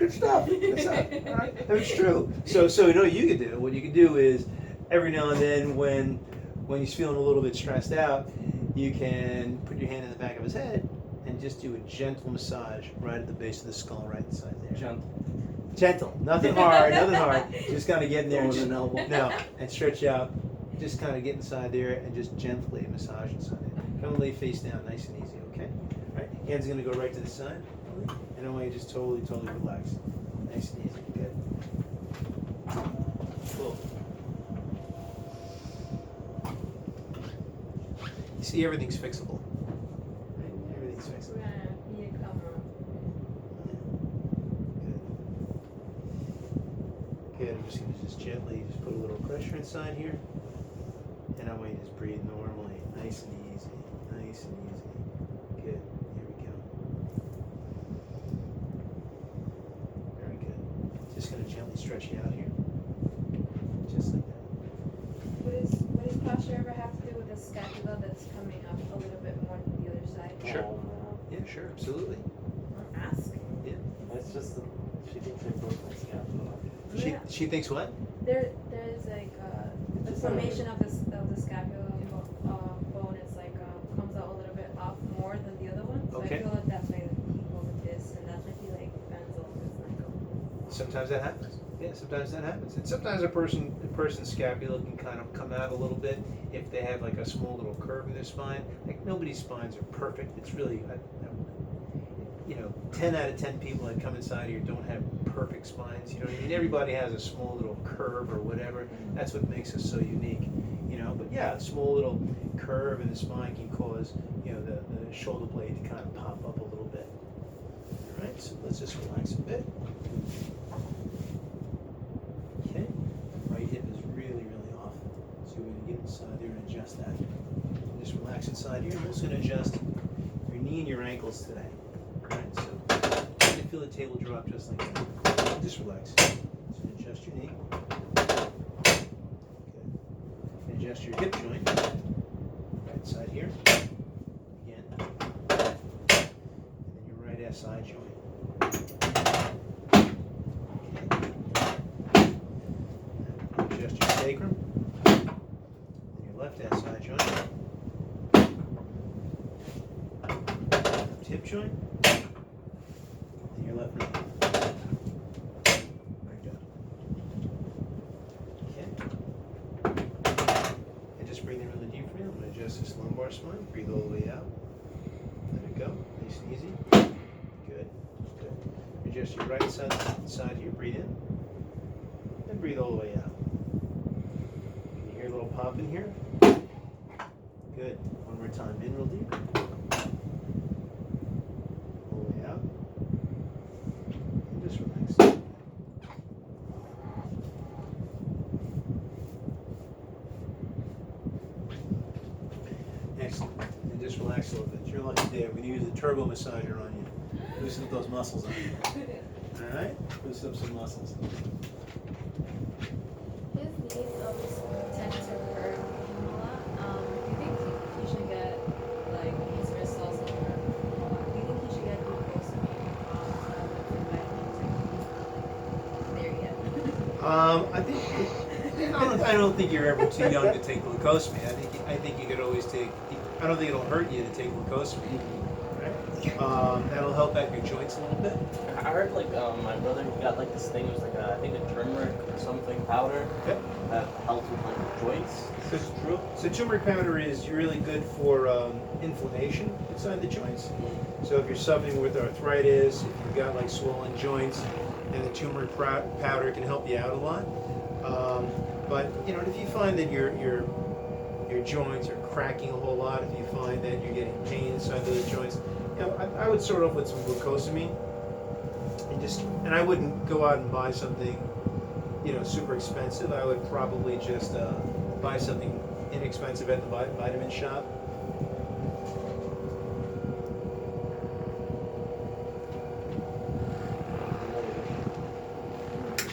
Good stuff. Good stuff. All right. It's true. So you know what you could do? What you could do is every now and then when he's feeling a little bit stressed out, you can put your hand in the back of his head and just do a gentle massage right at the base of the skull, right inside there. Gentle. Nothing hard. Nothing hard. Just kind of get in there. With an elbow. No, and stretch out. Just kind of get inside there and just gently massage inside there. Come and lay face down, nice and easy. Okay. All right. Hands gonna go right to the side, and I want you to just totally relax. Nice and easy. Good. Cool. You see, everything's fixable. Right? Everything's fixable. Good. I'm just going to just gently just put a little pressure inside here. And I want you to just breathe normally. Nice and easy. Nice and easy. Good. Here we go. Very good. Just going to gently stretch you out here. Just like that. Would his posture ever have to do with the scapula that's coming up a little bit more than the other side? Sure. Yeah, sure. Absolutely. Or ask? Yeah. It's just she thinks I broke my scapula. She thinks what? There's like the formation of the scapula bone is like comes out a little bit up more than the other one. So Okay. I feel like that's why he goes like this, and that's why he like bends over his neck. Sometimes that happens. Yeah, sometimes that happens. And sometimes a person's scapula can kind of come out a little bit if they have like a small little curve in their spine. Like nobody's spines are perfect. It's really, 10 out of 10 people that come inside here don't have perfect spines. You know what I mean? Everybody has a small little curve or whatever. That's what makes us so unique. But yeah, a small little curve in the spine can cause, the shoulder blade to kind of pop up a little bit. All right, so let's just relax a bit. Okay, right hip is really off. So we're going to get inside there and adjust that. Just relax inside here. I'm also going to adjust your knee and your ankles today. All right, so you're going to feel the table drop just like that. Just relax. So adjust your knee. Good. And adjust your hip joint. Right side here. Again. And then your right side joint. Adjust your sacrum, and your left side joint, left hip joint, and your left knee. Very good. Okay. And just breathe in really deep for me. I'm going to adjust this lumbar spine. Breathe all the way out. Let it go. Nice and easy. Good. Good. Adjust your right side here. Breathe in. And breathe all the way out. A little pop in here. Good. One more time. In real deep. All the way out. And just relax. Excellent. And just relax a little bit. You're lucky there. We're going to use the turbo massager on you. Loosen up those muscles on you. All right? Loosen up some muscles. His knees always tend to hurt him a lot. Do you think he should get like his wrists also hurt a lot? Do you think he should get glucosamine there yet? I don't think you're ever too young to take glucosamine. I think you could always take. I don't think it'll hurt you to take glucosamine. Right? That'll help out your joints a little bit. I heard my brother got this thing. It was I think a turmeric or something powder. Yep. That helps with joints. Is this true? So turmeric powder is really good for inflammation inside the joints. So if you're suffering with arthritis, if you've got swollen joints, and the turmeric powder can help you out a lot. But if you find that your joints are cracking a whole lot, if you find that you're getting pain inside those joints, I would start off with some glucosamine, and I wouldn't go out and buy something super expensive. I would probably just buy something inexpensive at the vitamin shop.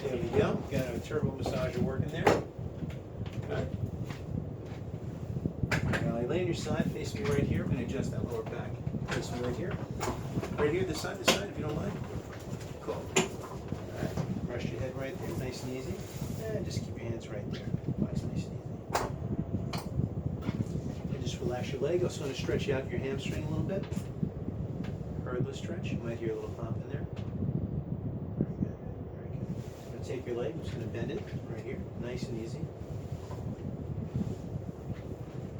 There we go. Got a turbo massager working there. Good. Now lay on your side, face me right here. I'm going to adjust that lower back. Face me right here. Right here, this side, if you don't mind. Cool. nice and easy. And just keep your hands right there. Relax, nice and easy. And just relax your leg. Also want to stretch out your hamstring a little bit. Heard the stretch. You might hear a little pop in there. Very good. Very good. I'm going to take your leg. I'm just going to bend it right here. Nice and easy.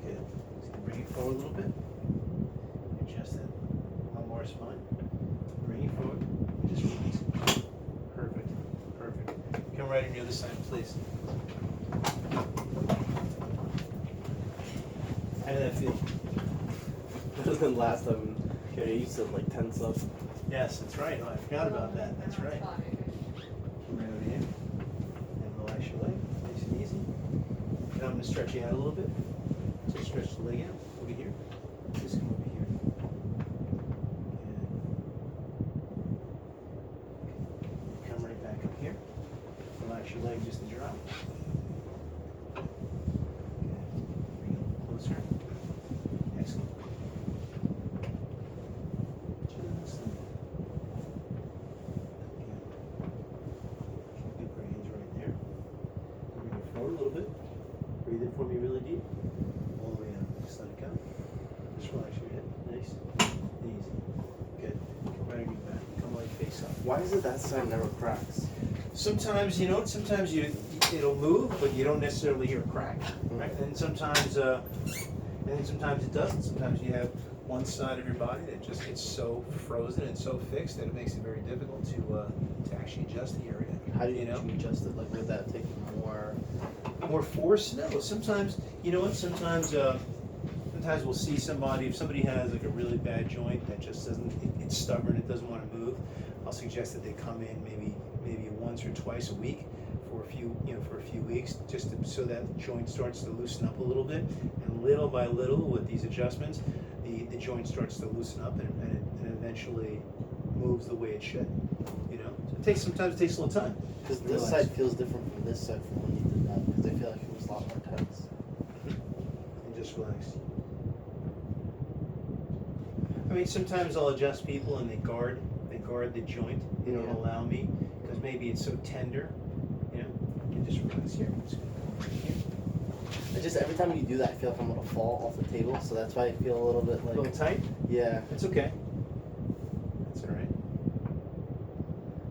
Good. Just going to bring it forward a little bit. Adjust that lumbar spine. Bring it forward. Just release. Perfect. Perfect. Come right on the other side, please. How did that feel? Better than last time. Okay, you said like tense up. Yes, that's right. Oh, I forgot about that. That's right. Come right over here. And relax your leg. Nice and easy. And I'm going to stretch you out a little bit. So stretch the leg out. Over here. Just come over here. Good. Come right back up here. Relax your leg just a drop. Good. Bring it a little closer. Excellent. Just like that. Keep your hands right there. Bring it forward a little bit. Breathe in for me really deep. All the way out. Just let it go. Just relax your head. Nice. Easy. Good. Come right on your back. Come like face up. Why is it that side never cracks? Sometimes, sometimes it'll move, but you don't necessarily hear a crack, right? And sometimes it doesn't. Sometimes you have one side of your body that just gets so frozen and so fixed that it makes it very difficult to actually adjust the area. How do you adjust it? Like, would that take more? Force? No. Sometimes, sometimes we'll see somebody, if somebody has like a really bad joint that just it's stubborn, it doesn't want to move, I'll suggest that they come in maybe once or twice a week for a few weeks, just so that joint starts to loosen up a little bit, and little by little with these adjustments, the joint starts to loosen up and it eventually moves the way it should. So sometimes it takes a little time. Because this side feels different from this side from when you did that. Because I feel like it was a lot more tense. And just relax. I mean, sometimes I'll adjust people and they guard the joint. They don't allow me because maybe it's so tender, and just relax here. I just, every time you do that, I feel like I'm gonna fall off the table. So that's why I feel a little bit A little like, tight? yeah, It's okay. That's all right.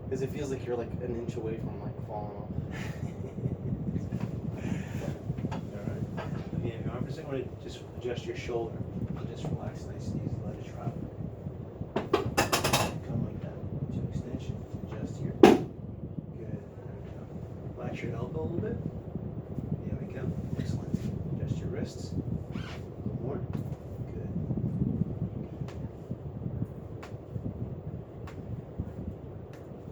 because it feels like you're like an inch away from like falling off. All right. Yeah, I'm just going to just adjust your shoulder. Just relax, nice and easy. Let it drop. Come like that. To extension. Adjust here. Good. There we go. Relax your elbow a little bit. There we go. Excellent. Adjust your wrists. A little more. Good.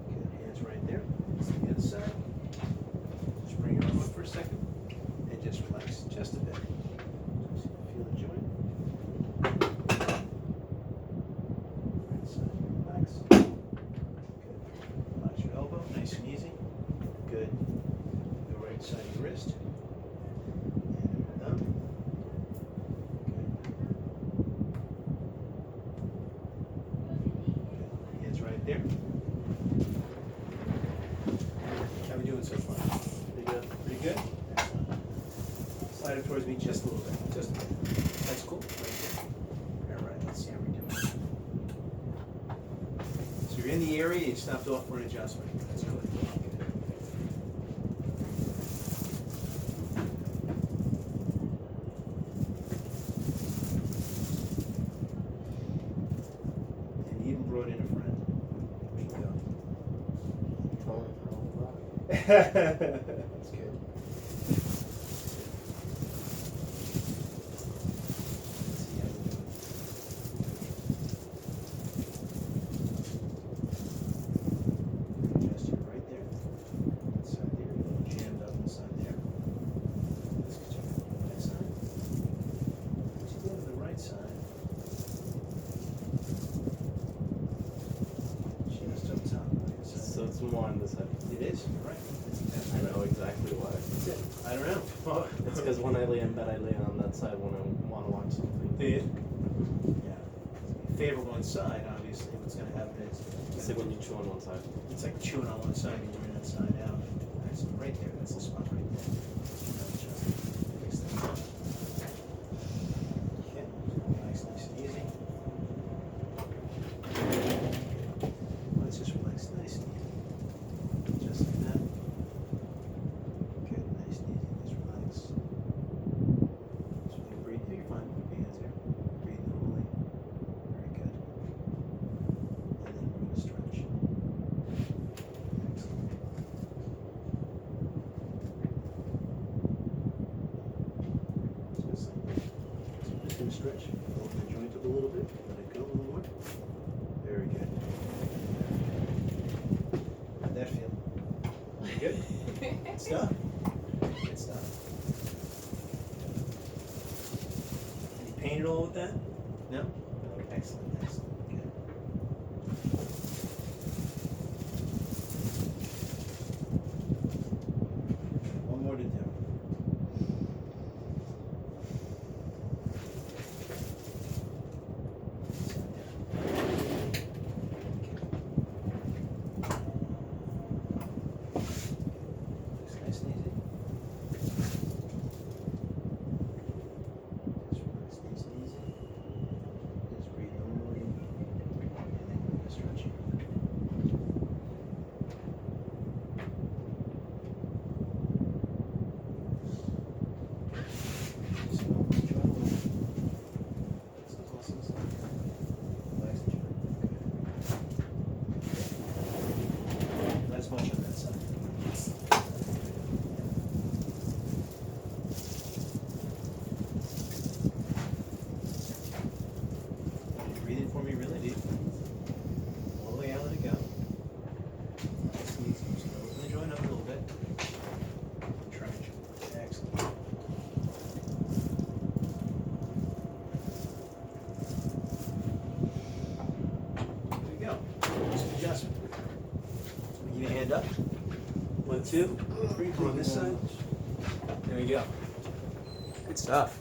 Good. Hands right there. Let's see the other side. Just bring your arm up for a second. And just relax just a bit. Just feel the joint. Right side, relax. Good. Relax your elbow, nice and easy. Good. The right side of your wrist. And we're done. Good. Good. Hands right there. How are we doing so far? Pretty good. Pretty good? Excellent. Slide it towards me just a little bit. Just a bit. That's cool. Right there. All right, let's see how we're doing. So you're in the area, you stopped off for an adjustment. That's good. And you even brought in a friend. There we go. Tell me how about it. That's good. Let's see how we're doing. Adjust you right there. Inside there, you're a little jammed up inside there. Let's get you on the right side. Once you go to the right side, just up top, right side. So it's more on this side. It is, you're right. That's exactly I right. know exactly why. That's it. I don't know. Oh. It's because when I lay in bed, I lay on that side when I want to watch something. Yeah. Favorable inside, obviously, what's going to happen is It's like when you chew on one side. it's like chewing on one side and you're that side out. So right there, that's the spot right there. Just fix that. Okay, nice and easy. Let's just relax nice and easy. Just like that. Good, nice and easy. Just relax. Just really breathe. You're fine. Keep your hands here. Breathe normally. Very good. And then we're going to stretch. Excellent. Just like that. So I'm just going to stretch. Open the joint up a little bit. Let it go a little more. Very good. How'd that feel? Good? Good stuff. Good stuff. Any pain at all with that? No? Excellent, excellent. Good. One more to do. Looks nice and easy. Just relax nice and easy. Just breathe normally. And then we're gonna stretch it. Just no more trouble. That's the muscles. Relax the joint. Good. Let's watch on that side. Breathe in for me really deep. All the way out, let it go. Nice and easy. Just gonna open the joint up a little bit. Trench. Excellent. There we go. Just an adjustment. Give me a hand up. 1, 2, 3. On this side. There we go. Good stuff.